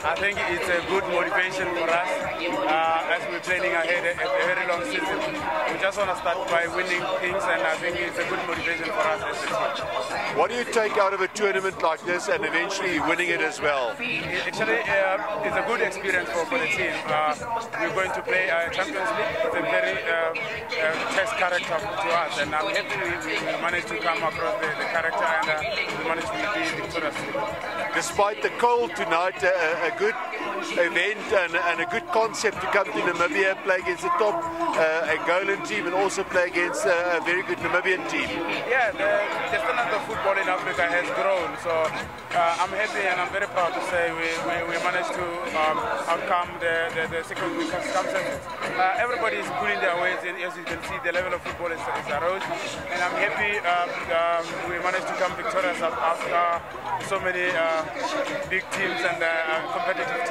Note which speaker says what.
Speaker 1: I think it's a good motivation for us as we're planning ahead a very long season. We just want to start by winning things, and I think it's a good motivation for us as a team.
Speaker 2: What do you take out of a tournament like this and eventually winning it as well?
Speaker 1: Actually, it's a good experience for the team. We're going to play Champions League. It's a very test character to us, and I'm happy we managed to come across the character and we managed to be victorious.
Speaker 2: Despite the cold tonight, a good event and a good concept to come to Namibia, play against the top Angolan team and also play against a very good Namibian team.
Speaker 1: Yeah, the standard of football in Africa has grown, so I'm happy and I'm very proud to say we managed to outcome the circumstances. Everybody is pulling their weight in. As you can see, the level of football is arose, and I'm happy we managed to come victorious after so many big teams and competitive